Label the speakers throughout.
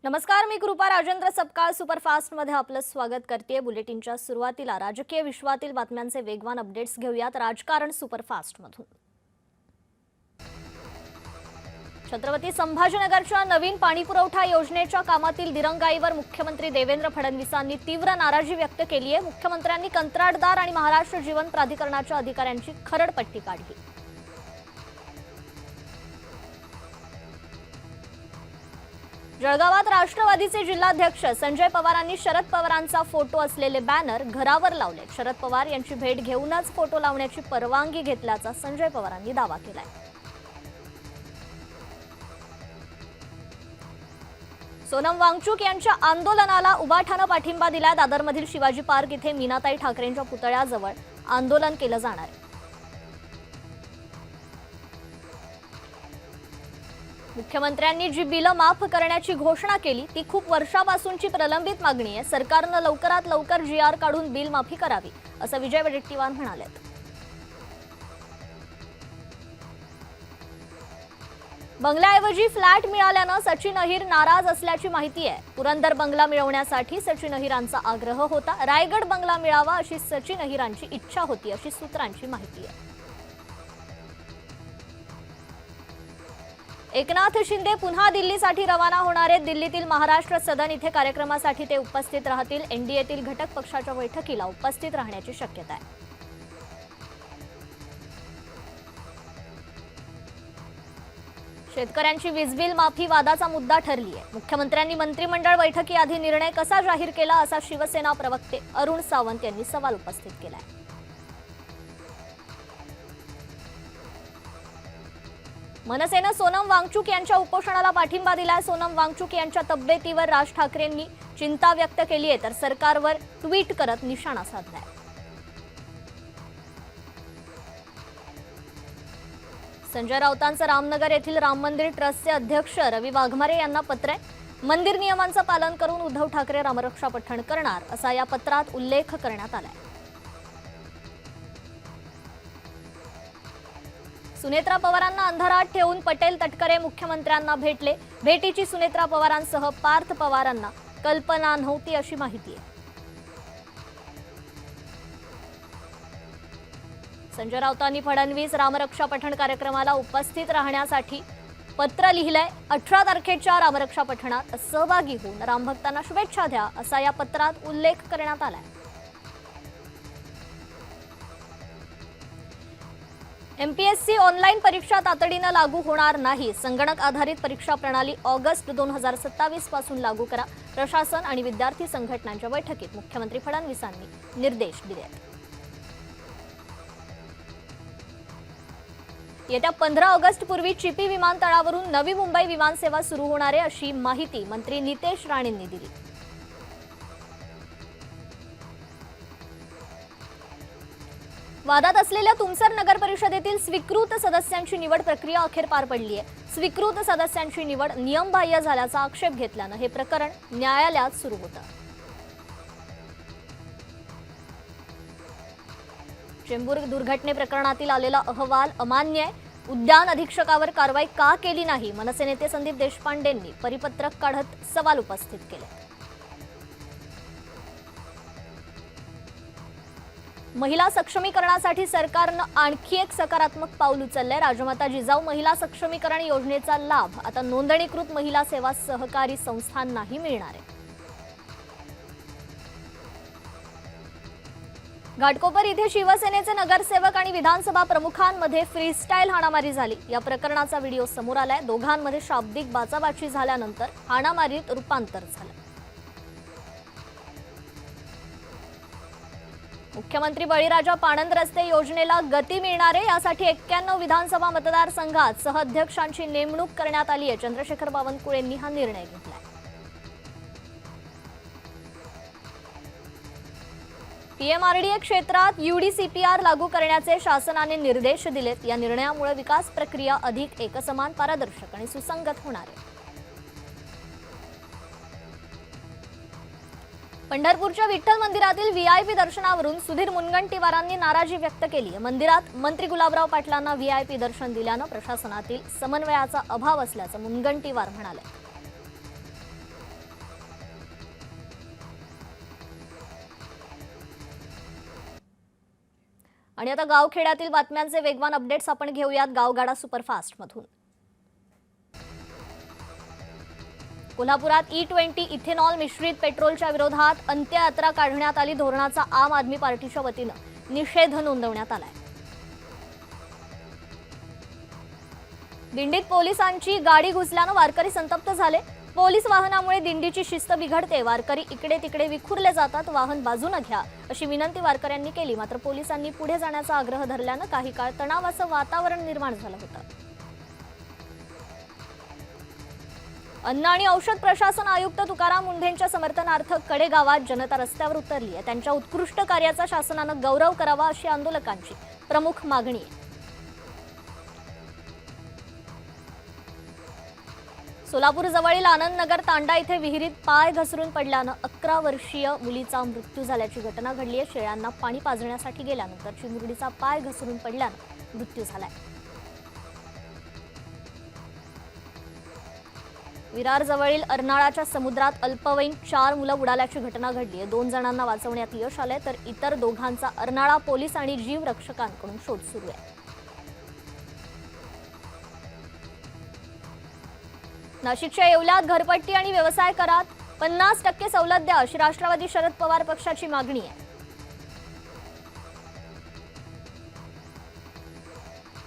Speaker 1: नमस्कार, मी कृपा राजेंद्र सपकाळ सुपरफास्ट मध्ये आपलं स्वागत करते। बुलेटिनच्या सुरुवातीला राजकीय विश्वातील बातम्यांचे वेगवान अपडेट्स घेऊयात राजकारण सुपरफास्ट मधून। छत्रपती संभाजीनगरच्या नवीन पाणीपुरवठा योजनेच्या कामातील दिरंगाईवर मुख्यमंत्री देवेंद्र फडणवीसांनी तीव्र नाराजी व्यक्त केली आहे। मुख्यमंत्र्यांनी कंत्राटदार आणि महाराष्ट्र जीवन प्राधिकरणाच्या अधिकाऱ्यांची खरडपट्टी काढली। जळगावात राष्ट्रवादीचे जिल्हाध्यक्ष संजय पवारांनी शरद पवारांचा फोटो असलेले बॅनर घरावर लावले। शरद पवार यांची भेट घेऊनच फोटो लावण्याची परवानगी घेतल्याचा संजय पवारांनी दावा केलाय। सोनम वांगचुक यांच्या आंदोलनाला उबाठानं पाठिंबा दिला। दादरमधील शिवाजी पार्क इथे मीनाताई ठाकरेंच्या पुतळ्याजवळ आंदोलन केलं जाणार आहे। मुख्यमंत्र्यांनी जी बिलं माफ करण्याची घोषणा केली ती खूप वर्षापासूनची प्रलंबित मागणी आहे। सरकारनं लवकरात लवकर जीआर काढून बिल माफी करावी, असं विजय वडेट्टीवार म्हणाले। बंगल्याऐवजी फ्लॅट मिळाल्यानं सचिन अहिर नाराज असल्याची माहिती आहे। पुरंदर बंगला मिळवण्यासाठी सचिन अहिरांचा आग्रह होता। रायगड बंगला मिळावा अशी सचिन अहिरांची इच्छा होती, अशी सूत्रांची माहिती आहे। एकनाथ शिंदे पुन्हा दिल्लीसाठी रवाना होणार आहेत। दिल्लीतील महाराष्ट्र सदन इथे कार्यक्रमासाठी ते उपस्थित राहतील। एनडीएतील घटक पक्षाच्या बैठकीला उपस्थित राहण्याची शक्यता आहे। शेतकऱ्यांची वीज बिल माफी वादाचा मुद्दा ठरली आहे। मुख्यमंत्र्यांनी मंत्रिमंडळ बैठकीआधी निर्णय कसा जाहीर केला, असा शिवसेना प्रवक्ते अरुण सावंत यांनी सवाल उपस्थित केलाय। मनसेनं सोनम वांगचुक यांच्या उपोषणाला पाठिंबा दिलाय। सोनम वांगचुक यांच्या तब्येतीवर राज ठाकरेंनी चिंता व्यक्त केली आहे, तर सरकारवर ट्विट करत निशाणा साधलाय। संजय राऊतांचं रामनगर येथील राम मंदिर ट्रस्टचे अध्यक्ष रवी वाघमारे यांना पत्र आहे। मंदिर नियमांचं पालन करून उद्धव ठाकरे रामरक्षा पठण करणार, असा या पत्रात उल्लेख करण्यात आलाय। सुनेत्रा पवारांना अंधारात ठेवून पटेल तटकरे मुख्यमंत्र्यांना भेटले। भेटीची सुनेत्रा पवारांसह पार्थ पवारांना कल्पना नव्हती, अशी माहिती आहे। संजय राऊतांनी फडणवीस रामरक्षा पठण कार्यक्रमाला उपस्थित राहण्यासाठी पत्र लिहिलंय। 18 तारखेच्या रामरक्षा पठणात सहभागी होऊन रामभक्तांना शुभेच्छा द्या, असा या पत्रात उल्लेख करण्यात आलाय। एमपीएससी ऑनलाईन परीक्षा तातडीनं लागू होणार नाही। संगणक आधारित परीक्षा प्रणाली ऑगस्ट 2027 पासून लागू करा। प्रशासन आणि विद्यार्थी संघटनांच्या बैठकीत मुख्यमंत्री फडणवीसांनी निर्देश दिले। येत्या 15 ऑगस्ट पूर्वी चिपी विमानतळावरून नवी मुंबई विमानसेवा सुरू होणार आहे, अशी माहिती मंत्री नितेश राणेंनी दिली। वादात असलेल्या तुमसर नगर परिषदेतील स्वीकृत सदस्यांची निवड प्रक्रिया अखेर पार पडली आहे। स्वीकृत सदस्यांची निवड नियमबाह्य झाल्याचा आक्षेप घेतल्यानं हे प्रकरण न्यायालयात सुरू होतं। चेंबूर दुर्घटने प्रकरणातील आलेला अहवाल अमान्य आहे। उद्यान अधीक्षकावर कारवाई का केली नाही, मनसे नेते संदीप देशपांडेंनी परिपत्रक काढत सवाल उपस्थित केले। महिला सक्षमीकरणासाठी सरकारनं आणखी एक सकारात्मक पाऊल उचललंय। राजमाता जिजाऊ महिला सक्षमीकरण योजनेचा लाभ आता नोंदणीकृत महिला सेवा सहकारी संस्थांनाही मिळणार आहे। घाटकोपर इथे शिवसेनेचे नगरसेवक आणि विधानसभा प्रमुखांमध्ये फ्रीस्टाईल हाणामारी झाली। या प्रकरणाचा व्हिडिओ समोर आलाय। दोघांमध्ये शाब्दिक बाचाबाची झाल्यानंतर हाणामारीत रूपांतर झालं। मुख्यमंत्री बळीराजा पाणंद रस्ते योजनेला गती मिळणार आहे, यासाठी 91 विधानसभा मतदारसंघात सहअध्यक्षांची नेमणूक करण्यात आली आहे। चंद्रशेखर बावनकुळेंनी हा निर्णय घेतलाय। पीएमआरडीए क्षेत्रात यूडीसीपीआर लागू करण्याचे शासनाने निर्देश दिलेत। या निर्णयामुळे विकास प्रक्रिया अधिक एकसमान, पारदर्शक आणि सुसंगत होणार आहे। पंढरपूरच्या विठ्ठल मंदिरातील व्हीआयपी दर्शनावरून सुधीर मुनगंटीवारांनी नाराजी व्यक्त केली। मंदिरात मंत्री गुलाबराव पाटलांना व्हीआयपी दर्शन दिल्यानं प्रशासनातील समन्वयाचा अभाव असल्याचं मुनगंटीवार म्हणाले। आणि आता गावखेड्यातील बातम्यांचे वेगवान अपडेट्स आपण घेऊयात गावगाडा सुपरफास्ट मधून। कोल्हापुरात E20 इथेनॉल मिश्रित पेट्रोलच्या विरोधात अंत्ययात्रा काढण्यात आली। धोरणाचा आम आदमी पार्टीच्या वतीनं निषेध नोंदवण्यात आलाय। दिंडीत पोलिसांची गाडी घुसल्यानं वारकरी संतप्त झाले। पोलीस वाहनामुळे दिंडीची शिस्त बिघडते। वारकरी इकडे तिकडे विखुरले जातात। वाहन बाजूने घ्या अशी विनंती वारकऱ्यांनी केली। मात्र पोलिसांनी पुढे जाण्याचा आग्रह धरल्यानं काही काळ तणावाचं वातावरण निर्माण झालं होतं। अन्न आणि औषध प्रशासन आयुक्त तुकाराम मुंढेंच्या समर्थनार्थ कडे गावात जनता रस्त्यावर उतरली आहे। त्यांच्या उत्कृष्ट कार्याचा शासनानं गौरव करावा अशी आंदोलकांची प्रमुख मागणी आहे। सोलापूर जवळील आनंदनगर तांडा इथे विहिरीत पाय घसरून पडल्यानं 11 वर्षीय मुलीचा मृत्यू झाल्याची घटना घडली आहे। शेळ्यांना पाणी पाजण्यासाठी गेल्यानंतर चिमुरडीचा पाय घसरून पडल्यानं मृत्यू झालाय। विरार जवळील अर्नाळाच्या समुद्रात अल्पवयीन 4 मुलं बुडाल्याची घटना घडली आहे। 2 जणांना वाचवण्यात यश आले तर इतर दोघांचा अर्नाळा पोलीस आणि जीव रक्षकांकडून शोध सुरू आहे। नाशिकच्या येवल्यात घरपट्टी आणि व्यवसाय करात 50% सवलत द्या अशी राष्ट्रवादी शरद पवार पक्षाची मागणी आहे।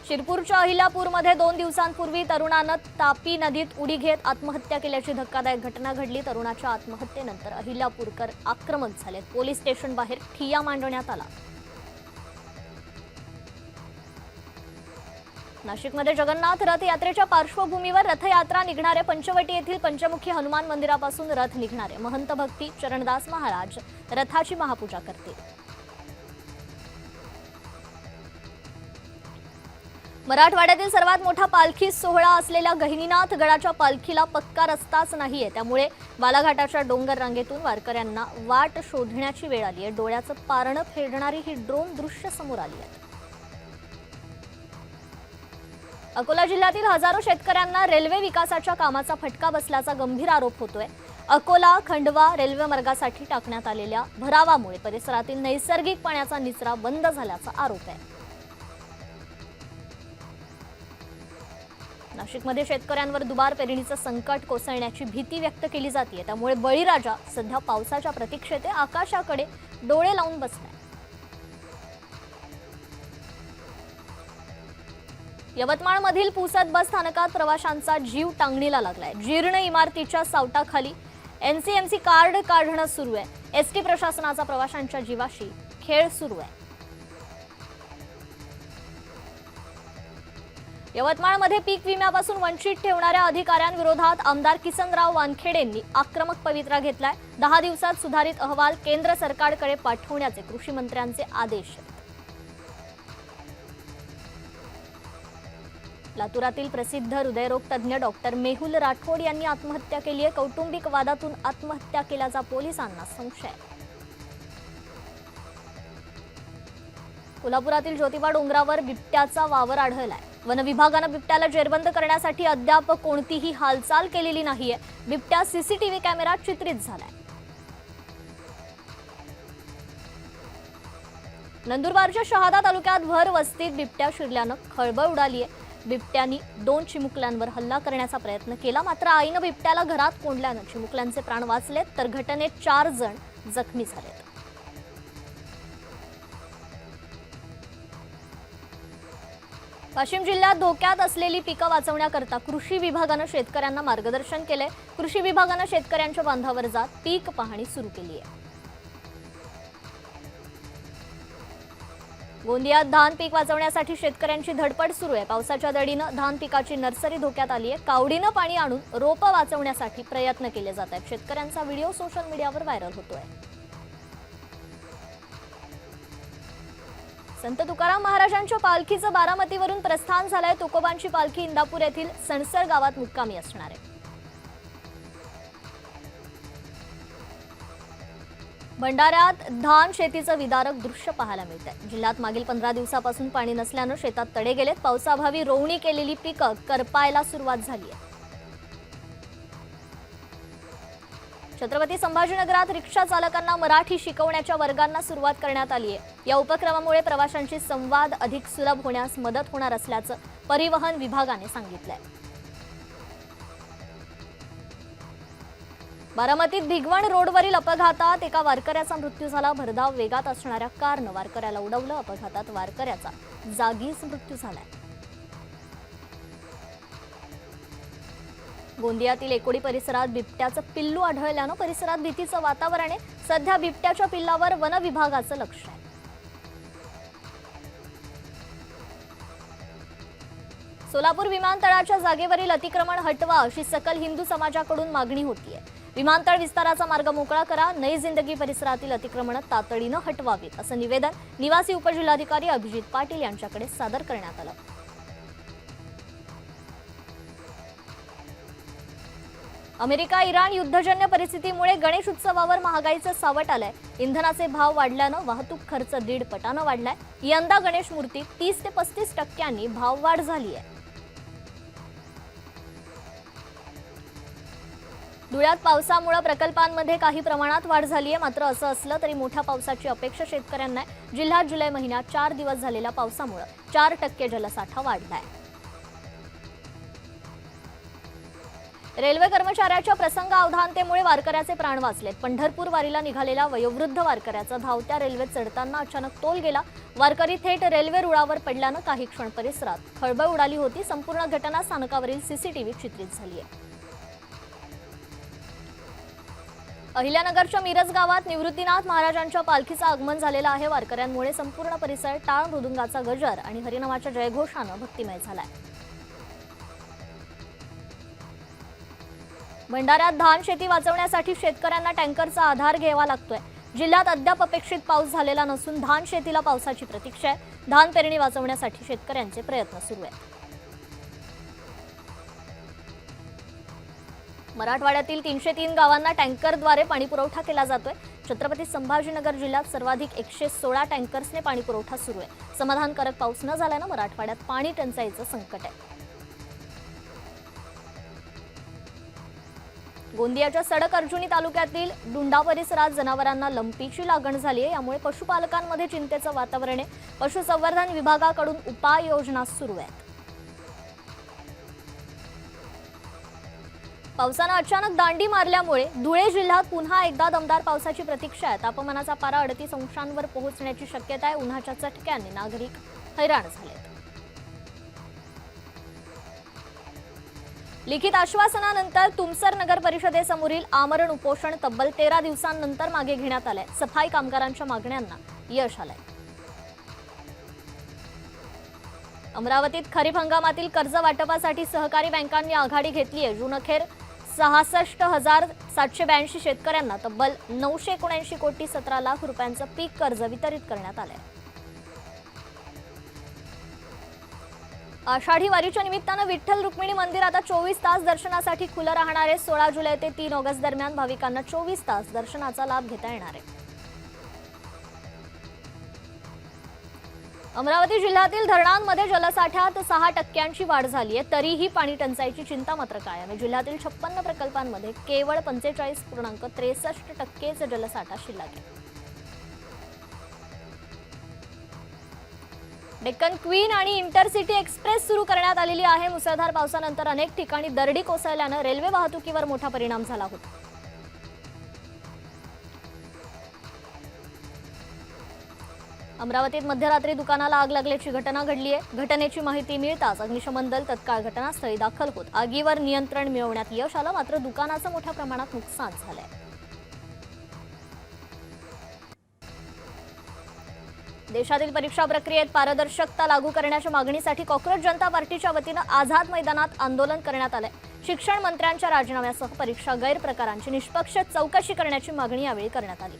Speaker 1: शिरपूरच्या अहिल्यापूरमध्ये 2 दिवसांपूर्वी तरुणानं तापी नदीत उडी घेत आत्महत्या केल्याची धक्कादायक घटना घडली। तरुणाच्या आत्महत्येनंतर अहिल्यापूरकर आक्रमक झाले। पोलीस स्टेशन बाहेर ठिय्या मांडण्यात आला। नाशिकमध्ये जगन्नाथ रथ यात्रेच्या पार्श्वभूमीवर रथयात्रा निघणारे पंचवटी येथील पंचमुखी हनुमान मंदिरापासून रथ निघणारे महंत भक्ती चरणदास महाराज रथाची महापूजा करतील। मराठवाड्यातील सर्वात मोठा पालखी सोहळा असलेल्या गहिनीनाथ गडाच्या पालखीला पक्का रस्ताच नाहीये। त्यामुळे बालाघाटाच्या डोंगर रांगेतून वारकऱ्यांना वाट शोधण्याची वेळ आली आहे। डोळ्याचं पारणं फेडणारी ही ड्रोन दृश्य समोर आली आहे। अकोला जिल्ह्यातील हजारो शेतकऱ्यांना रेल्वे विकासाच्या कामाचा फटका बसल्याचा गंभीर आरोप होतोय। अकोला खंडवा रेल्वे मार्गासाठी टाकण्यात आलेल्या भरावामुळे परिसरातील नैसर्गिक पाण्याचा निचरा बंद झाल्याचा आरोप आहे। नाशिकमध्ये शेतकऱ्यांवर दुबार पेरणीचं संकट कोसळण्याची भीती व्यक्त केली जाते। त्यामुळे बळीराजा सध्या पावसाच्या प्रतीक्षेत आकाशाकडे डोळे लावून बसलाय। यवतमाळमधील पुसद बस स्थानकात प्रवाशांचा जीव टांगणीला लागलाय। जीर्ण इमारतीच्या सावटाखाली NCMC कार्ड काढणं सुरू आहे। एसटी प्रशासनाचा प्रवाशांच्या जीवाशी खेळ सुरू आहे। यवतमाळमध्ये पीक विम्यापासून वंचित ठेवणाऱ्या अधिकाऱ्यांविरोधात आमदार किसनराव वानखेडेंनी आक्रमक पवित्रा घेतलाय। 10 दिवसात सुधारित अहवाल केंद्र सरकारकडे पाठवण्याचे कृषी मंत्र्यांचे आदेश आहेत। लातूरातील प्रसिद्ध हृदयरोग तज्ञ डॉक्टर मेहुल राठोड यांनी आत्महत्या केली आहे। कौटुंबिक वादातून आत्महत्या केल्याचा पोलिसांना संशय आहे। कोल्हापुरातील ज्योतिबा डोंगरावर बिबट्याचा वावर आढळलाय। वन विभागानं बिबट्याला जेरबंद करण्यासाठी अद्याप कोणतीही हालचाल केलेली नाहीये। बिबट्या CCTV कॅमेऱ्यात चित्रित झालाय। नंदुरबारच्या शहादा तालुक्यात भर वस्तीत बिबट्या शिरल्यानं खळबळ उडाली आहे। बिबट्यानी 2 चिमुकल्यांवर हल्ला करण्याचा प्रयत्न केला, मात्र आईनं बिबट्याला घरात कोंडल्यानं चिमुकल्यांचे प्राण वाचलेत तर घटनेत 4 जण जखमी झालेत। वाशिम जिल्ह्यात धोक्यात असलेली पिकं वाचवण्याकरता कृषी विभागानं शेतकऱ्यांना मार्गदर्शन केले। कृषी विभागानं शेतकऱ्यांच्या बांधावर जात पीक पाहणी सुरू केली आहे। गोंदियात धान पीक वाचवण्यासाठी शेतकऱ्यांची धडपड सुरू आहे। पावसाच्या दडीनं धान पिकाची नर्सरी धोक्यात आली आहे। कावडीनं पाणी आणून रोपं वाचवण्यासाठी प्रयत्न केले जात आहेत। शेतकऱ्यांचा व्हिडिओ सोशल मीडियावर व्हायरल होतोय। संत तुकाराम महाराजांच्या पालखीचं बारामतीवरून प्रस्थान झालंय। तुकोबांची पालखी इंदापूर येथील सणसर गावात मुक्कामी असणार आहे। भंडाऱ्यात धान शेतीचं विदारक दृश्य पाहायला मिळतंय। जिल्ह्यात मागील 15 दिवसापासून पाणी नसल्यानं शेतात तडे गेलेत। पावसाअभावी रोवणी केलेली पिकं करपायला सुरुवात झाली आहे। छत्रपती संभाजीनगरात रिक्षा चालकांना मराठी शिकवण्याच्या वर्गांना सुरुवात करण्यात आली आहे। या उपक्रमामुळे प्रवाशांशी संवाद अधिक सुलभ होण्यास मदत होणार असल्याचं परिवहन विभागाने सांगितलंय। बारामतीत भिगवण रोडवरील अपघातात एका वारकऱ्याचा मृत्यू झाला। भरधाव वेगात असणाऱ्या कारनं वारकऱ्याला उडवलं। अपघातात वारकऱ्याचा जागीच मृत्यू झालाय। गोंदियातील एकोडी परिसरात बिबट्याचं पिल्लू आढळल्यानं परिसरात भीतीचं वातावरण आहे। सध्या बिबट्याच्या पिल्लावर वन विभागाचं लक्ष आहे। सोलापूर विमानतळाच्या जागेवरील अतिक्रमण हटवा अशी सकल हिंदू समाजाकडून मागणी होतीये। विमानतळ विस्ताराचा मार्ग मोकळा करा, नई जिंदगी परिसरातील अतिक्रमण तातडीनं हटवावीत असं निवेदन निवासी उपजिल्हाधिकारी अभिजित पाटील यांच्याकडे सादर करण्यात आलं। अमेरिका इराण युद्धजन्य परिस्थितीमुळे गणेश उत्सवावर महागाईचं सावट आलंय। इंधनाचे भाव वाढल्यानं वाहतूक खर्च 1.5 पटानं वाढलाय। यंदा गणेश मूर्तीत 30 ते 35% भाववाढ झाली आहे। धुळ्यात पावसामुळे प्रकल्पांमध्ये काही प्रमाणात वाढ झाली आहे। मात्र असं असलं तरी मोठ्या पावसाची अपेक्षा शेतकऱ्यांना आहे। जिल्ह्यात जुलै महिन्यात 4 दिवस झालेल्या पावसामुळे 4% जलसाठा वाढलाय। रेल्वे कर्मचाऱ्याच्या प्रसंगावधानतेमुळे वारकऱ्याचे प्राण वाचलेत। पंढरपूर वारीला निघालेल्या वयोवृद्ध वारकऱ्याचा धावत्या रेल्वेत चढताना अचानक तोल गेला। वारकरी थेट रेल्वे रुळावर पडल्यानं काही क्षण परिसरात खळबळ उडाली होती। संपूर्ण घटना स्थानकावरील सीसीटीव्ही चित्रित झाली आहे। अहिल्यानगरच्या मिरज गावात निवृत्तीनाथ महाराजांच्या पालखीचं आगमन झालेलं आहे। वारकऱ्यांमुळे संपूर्ण परिसर टाळ मृदुंगाचा गजर आणि हरिनामाच्या जयघोषानं भक्तिमय झालाय। भंडाऱ्यात धान शेती वाचवण्यासाठी शेतकऱ्यांना टँकरचा आधार घ्यावा लागतोय। जिल्ह्यात अद्याप अपेक्षित पाऊस झालेला नसून धान शेतीला पावसाची प्रतीक्षा आहे। धान पेरणी वाचवण्यासाठी शेतकऱ्यांचे प्रयत्न सुरू आहेत। मराठवाड्यातील 303 गावांना टँकरद्वारे पाणीपुरवठा केला जातोय। छत्रपती संभाजीनगर जिल्ह्यात सर्वाधिक 116 टँकर्सने पाणीपुरवठा सुरू आहे। समाधानकारक पाऊस न झाल्यानं मराठवाड्यात पाणी टंचाईचं संकट आहे। गोंदियाच्या सडक अर्जुनी तालुक्यातील डुंडा परिसरात जनावरांना लंपीची लागण झाली आहे। यामुळे पशुपालकांमध्ये चिंतेचं वातावरण आहे। पशुसंवर्धन विभागाकडून उपाययोजना सुरू आहेत। पावसानं अचानक दांडी मारल्यामुळे धुळे जिल्ह्यात पुन्हा एकदा दमदार पावसाची प्रतीक्षा आहे। तापमानाचा पारा 38 अंशांवर पोहोचण्याची शक्यता आहे। उन्हाच्या चटक्याने नागरिक हैराण झालेत। लिखित आश्वासनानंतर तुमसर नगर परिषदेसमोरील आमरण उपोषण तब्बल 13 दिवसांनंतर मागे घेण्यात आलंय। सफाई कामगारांच्या मागण्यांना यश आलंय। अमरावतीत खरीप हंगामातील कर्ज वाटपासाठी सहकारी बँकांनी आघाडी घेतली आहे। जून अखेर 66,782 शेतकऱ्यांना तब्बल 979 कोटी 17 लाख रुपयांचं पीक कर्ज वितरित करण्यात आलंय। आषाढी वारीच्या निमित्तानं विठ्ठल रुक्मिणी मंदिर आता 24 तास दर्शनासाठी खुलं राहणार आहे। 16 जुलै ते 3 ऑगस्ट दरम्यान भाविकांना 24 तास दर्शनाचा लाभ घेता येणार आहे। अमरावती जिल्ह्यातील धरणांमध्ये जलसाठ्यात 6% वाढ झाली आहे। तरीही पाणी टंचाईची चिंता मात्र कायम आहे। जिल्ह्यातील 56 प्रकल्पांमध्ये केवळ 45.63% जलसाठा शिल्लक आहे। डेक्कन क्वीन आणि इंटरसिटी एक्सप्रेस सुरू करण्यात आलेली आहे। मुसळधार पावसानंतर अनेक ठिकाणी दरडी कोसळल्यानं रेल्वे वाहतुकीवर मोठा परिणाम झाला होता। अमरावतीत मध्यरात्री दुकानाला आग लागल्याची घटना घडली आहे। घटनेची माहिती मिळताच अग्निशमन दल तत्काळ घटनास्थळी दाखल होत आगीवर नियंत्रण मिळवण्यात यश आलं। मात्र दुकानाचं मोठ्या प्रमाणात नुकसान झालंय। देशातील परीक्षा प्रक्रियेत पारदर्शकता लागू करण्याच्या मागणीसाठी कॉक्रोच जनता पार्टीच्या वतीनं आझाद मैदानात आंदोलन करण्यात आलंय। शिक्षण मंत्र्यांच्या राजीनाम्यासह परीक्षा गैरप्रकारांची निष्पक्ष चौकशी करण्याची मागणी यावेळी करण्यात आली।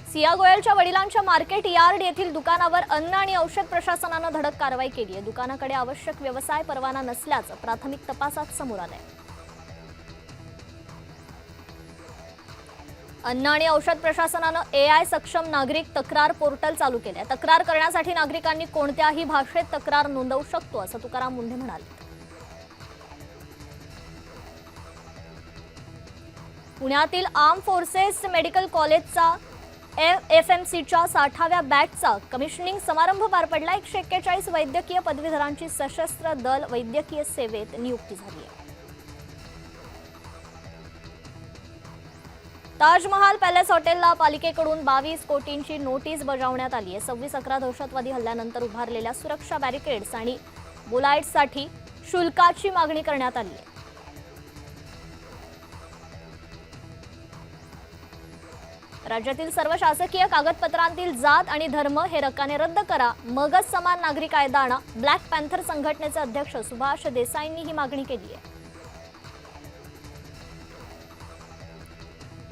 Speaker 1: सिया गोयलच्या वडिलांच्या मार्केट यार्ड येथील दुकानावर अन्न आणि औषध प्रशासनानं धडक कारवाई केली आहे। दुकानाकडे आवश्यक व्यवसाय परवाना नसल्याचं प्राथमिक तपासात समोर आलंय। अन्न आणि औषध प्रशासनानं AI सक्षम नागरिक तक्रार पोर्टल चालू केले। तक्रार करण्यासाठी नागरिकांनी कोणत्याही भाषेत तक्रार नोंदवू शकतो असं तुकाराम मुंढे म्हणाले। पुण्यातील आर्म फोर्सेस मेडिकल कॉलेजचा FMCच्या 60व्या बॅचचा कमिशनिंग समारंभ पार पडला. 141 वैद्यकीय पदवीधरांची सशस्त्र दल वैद्यकीय सेवेत नियुक्ती झाली आहे. ताजमहाल पॅलेस हॉटेलला पालिकेकडून 22 कोटींची नोटीस बजावण्यात आली आहे. 26/11 दहशतवादी हल्ल्यानंतर उभारलेल्या सुरक्षा बॅरिकेड्स आणि बोलाइट्ससाठी शुल्काची मागणी करण्यात आली आहे. राज्यातील सर्व शासकीय कागदपत्रांतील जात आणि धर्म हे रकाने रद्द करा, मगच समान नागरी कायदा आणा. ब्लॅक पॅन्थर संघटनेचे अध्यक्ष सुभाष देसाईंनी ही मागणी केली आहे.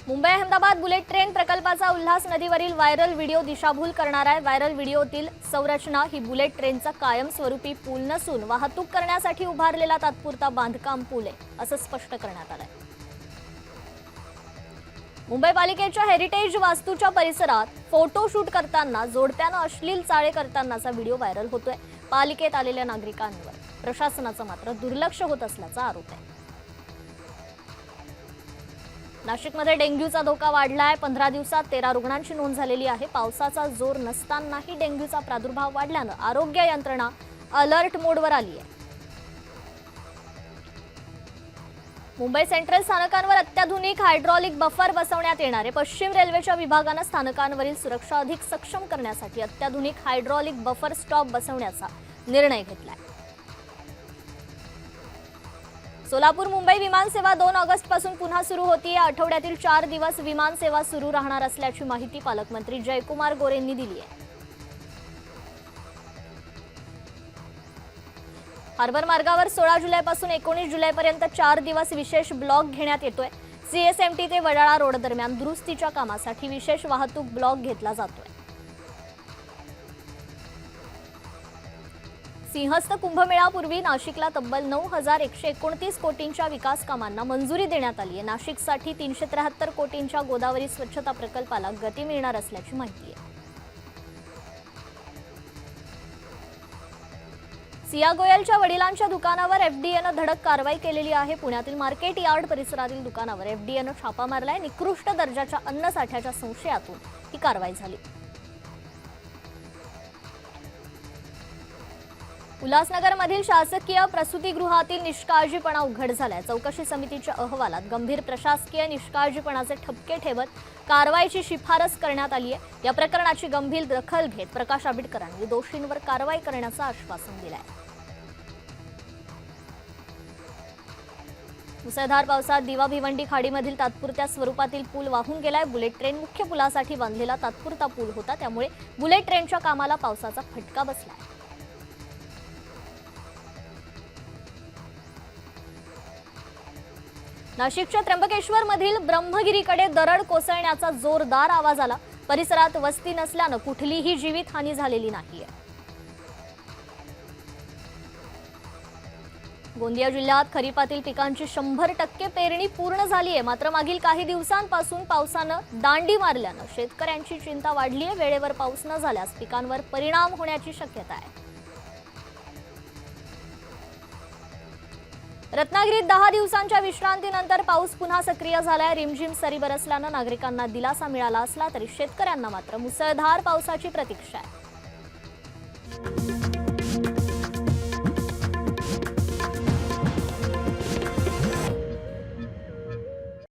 Speaker 1: मुंबई अहमदाबाद बुलेट ट्रेन प्रकल्पाचा उल्हास नदीवरील व्हायरल व्हिडिओ दिशाभूल करणार आहे. व्हायरल व्हिडिओतील संरचना ही बुलेट ट्रेनचा कायमस्वरूपी पूल नसून वाहतूक करण्यासाठी उभारलेला तात्पुरता बांधकाम पूल आहे, असं स्पष्ट करण्यात आलंय. मुंबई पालिकेच्या हेरिटेज वास्तूच्या परिसरात फोटोशूट करताना जोडप्यानं अश्लील चाळे करतानाचा व्हिडिओ व्हायरल होतोय. पालिकेत आलेल्या नागरिकांवर प्रशासनाचं मात्र दुर्लक्ष होत असल्याचा आरोप आहे. नाशिकमध्ये डेंग्यूचा धोका वाढलाय. 15 दिवसात 13 रुग्णांची नोंद झालेली आहे. पावसाचा जोर नसतानाही डेंग्यूचा प्रादुर्भाव वाढल्यानं आरोग्य यंत्रणा अलर्ट मोडवर आली आहे. मुंबई सेंट्रल स्थानकांवर अत्याधुनिक हायड्रॉलिक बफर बसवण्यात येणार आहे. पश्चिम रेल्वेच्या विभागानं स्थानकांवरील सुरक्षा अधिक सक्षम करण्यासाठी अत्याधुनिक हायड्रॉलिक बफर स्टॉप बसवण्याचा निर्णय घेतलाय. सोलापूर मुंबई विमानसेवा 2 ऑगस्ट पासून पुन्हा सुरू होतीये. आठवड्यातील 4 दिवस विमानसेवा सुरू राहणार असल्याची माहिती पालकमंत्री जयकुमार गोरेंनी दिली आहे. हार्बर मार्गावर 16 जुलैपासून 19 जुलैपर्यंत 4 दिवस विशेष ब्लॉक घेण्यात येतोय. CSMT ते वडाळा रोड दरम्यान दुरुस्तीच्या कामासाठी विशेष वाहतूक ब्लॉक घेतला जातोय. सिंहस्थ कुंभमेळ्यापूर्वी नाशिकला तब्बल 9,129 कोटींच्या विकास कामांना मंजुरी देण्यात आली आहे. नाशिकसाठी 373 कोटींच्या गोदावरी स्वच्छता प्रकल्पाला गती मिळणार असल्याची माहिती आहे. सिया गोयलच्या वडिलांच्या दुकानावर FDAनं धडक कारवाई केलेली आहे. पुण्यातील मार्केट यार्ड परिसरातील दुकानावर FDAनं छापा मारलाय. निकृष्ट दर्जाच्या अन्नसाठ्याच्या संशयातून ही कारवाई झाली. उल्हासनगरमधील शासकीय प्रसूतीगृहातील निष्काळजीपणा उघड झालाय. चौकशी समितीच्या अहवालात गंभीर प्रशासकीय निष्काळजीपणाचे ठपके ठेवत कारवाईची शिफारस करण्यात आली आहे. या प्रकरणाची गंभीर दखल घेत प्रकाश आंबेडकरांनी दोषींवर कारवाई करण्याचं आश्वासन दिलंय. मुसळधार पावसात दिवा भिवंडी खाडीमधील तात्पुरत्या स्वरूपातील पूल वाहून गेलाय. बुलेट ट्रेन मुख्य पुलासाठी बांधलेला तात्पुरता पूल होता, त्यामुळे बुलेट ट्रेनच्या कामाला पावसाचा फटका बसलाय. नाशिकच्या त्र्यंबकेश्वर मधील ब्रह्मगिरीकडे दरड कोसळण्याचा जोरदार आवाज आला. परिसरात वस्ती नसल्यानं कुठलीही जीवितहानी झालेली नाहीये. गोंदिया जिल्ह्यात खरीपातील पिकांची 100% पेरणी पूर्ण झाली आहे. मात्र मागील काही दिवसांपासून पावसानं दांडी मारल्यानं शेतकऱ्यांची चिंता वाढली आहे. वेळेवर पाऊस न झाल्यास पिकांवर परिणाम होण्याची शक्यता आहे. रत्नागिरीत 10 दिवसांच्या विश्रांतीनंतर पाऊस पुन्हा सक्रिय झालाय. रिमझिम सरी बरसल्यानं नागरिकांना दिलासा मिळाला असला तरी शेतकऱ्यांना मात्र मुसळधार पावसाची प्रतीक्षा आहे.